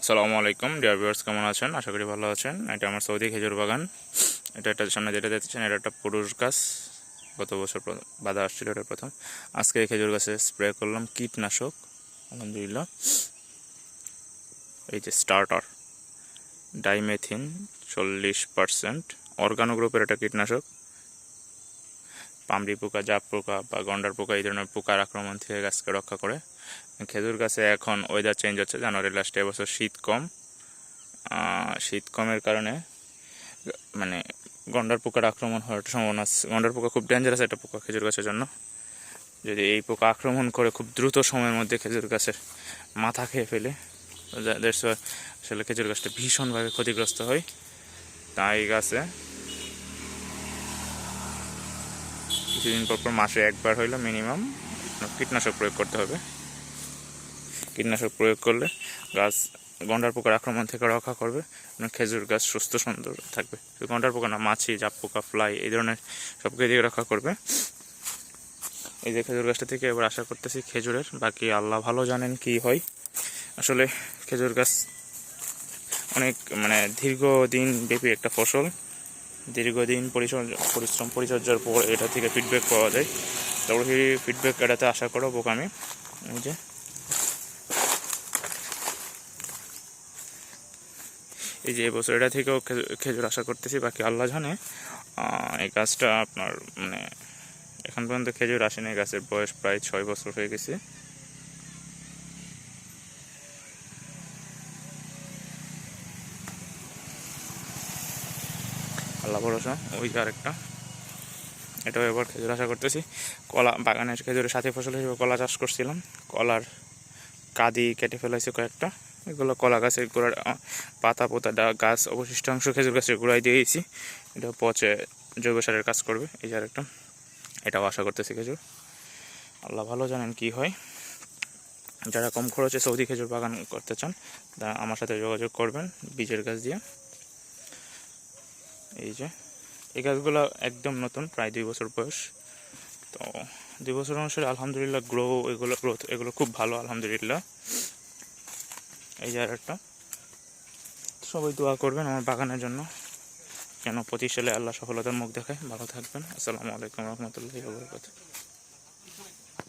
আসসালামু আলাইকুম dear viewers, কেমন আছেন? আশা করি ভালো আছেন। এটা আমার সৌদি খেজুর বাগান। এটা সামনে যেটা দেখছেন, এটা একটা পুরুষ গাছ। গত বছর বাধা আসছিল, এটা প্রথম। আজকে এই খেজুর গাছে স্প্রে করলাম কীটনাশক, আলহামদুলিল্লাহ। এই যে স্টার্টার ডাইমেথিন 40%, অর্গানো গ্রুপের একটা কীটনাশক। পামড়ি পোকা, জাপ পোকা বা গন্ডার পোকা এই ধরনের পোকার আক্রমণ থেকে গাছকে রক্ষা করে। খেজুর গাছে এখন ওয়েদার চেঞ্জ হচ্ছে, জানুয়ারি লাস্টে এবছর শীত কমের কারণে মানে গন্ডার পোকার আক্রমণ হওয়ার সম্ভাবনা আছে। গন্ডার পোকা খুব ডেঞ্জারাস একটা পোকা খেজুর গাছের জন্য। যদি এই পোকা আক্রমণ করে খুব দ্রুত সময়ের মধ্যে খেজুর গাছের মাথা খেয়ে ফেলে, আসলে খেজুর গাছটা ভীষণভাবে ক্ষতিগ্রস্ত হয়। তাই গাছে কিছুদিন পর মাসে একবার হইলে মিনিমাম কীটনাশক প্রয়োগ করতে হবে। কীটনাশক প্রয়োগ করলে গাছ গন্ডার পোকার আক্রমণ থেকে রক্ষা করবে, খেজুর গাছ সুস্থ সুন্দর থাকবে। গন্ডার পোকা না, মাছি, জাপ পোকা, ফ্লাই এই ধরনের সবকে দিয়ে রক্ষা করবে। এই যে খেজুর গাছটা থেকে এবার আশা করতেছি খেজুরের, বাকি আল্লাহ ভালো জানেন কি হয়। আসলে খেজুর গাছ অনেক দীর্ঘদিন ব্যাপী একটা ফসল। দীর্ঘদিন পরিচর্যার পর এটা থেকে ফিডব্যাক পাওয়া যায়। তারপর সেই ফিডব্যাক এটাতে আশা করবো আমি। এই যে এবছর এটা থেকেও খেজুর আশা করতেছি, বাকি আল্লাহ জানে। এই গাছটা আপনার এখন পর্যন্ত খেজুর আসেনি। গাছের বয়স প্রায় 6 বছর হয়ে গেছে। আল্লাহ ভরসা। ওই যে আরেকটা, এটাও এবার খেজুর আশা করতেছি। কলা বাগানের খেজুরের সাথে ফসল হিসেবে কলা চাষ করছিলাম। কলার কাঁদি কেটে ফেলাইছে কয়েকটা। এগুলো কলা গাছের গোড়ার পাতা পোতা গাছ অবশিষ্টাংশ খেজুর গাছের গোড়ায় দিয়েছি। এটা পচে জৈব সারের কাজ করবে। এই যে আরেকটা, এটাও আশা করতেছি খেজুর। আল্লাহ ভালো জানেন কি হয়। যারা কম খরচে সৌদি খেজুর বাগান করতে চান তারা আমার সাথে যোগাযোগ করবেন বীজের গাছ দিয়ে। এই যে এই গাছগুলো একদম নতুন, প্রায় 2 বছর বয়স। তো 2 বছর অনুসারে আলহামদুলিল্লাহ গ্রোথ এগুলো খুব ভালো, আলহামদুলিল্লাহ। এই যে আরেকটা, সবাই দোয়া করবেন আমার বাগানের জন্য, যেন 25 সালে আল্লাহ সফলতার মুখ দেখায়। ভালো থাকবেন। আসসালামু আলাইকুম রহমতুল্লাহি ওয়া বারাকাতুহু।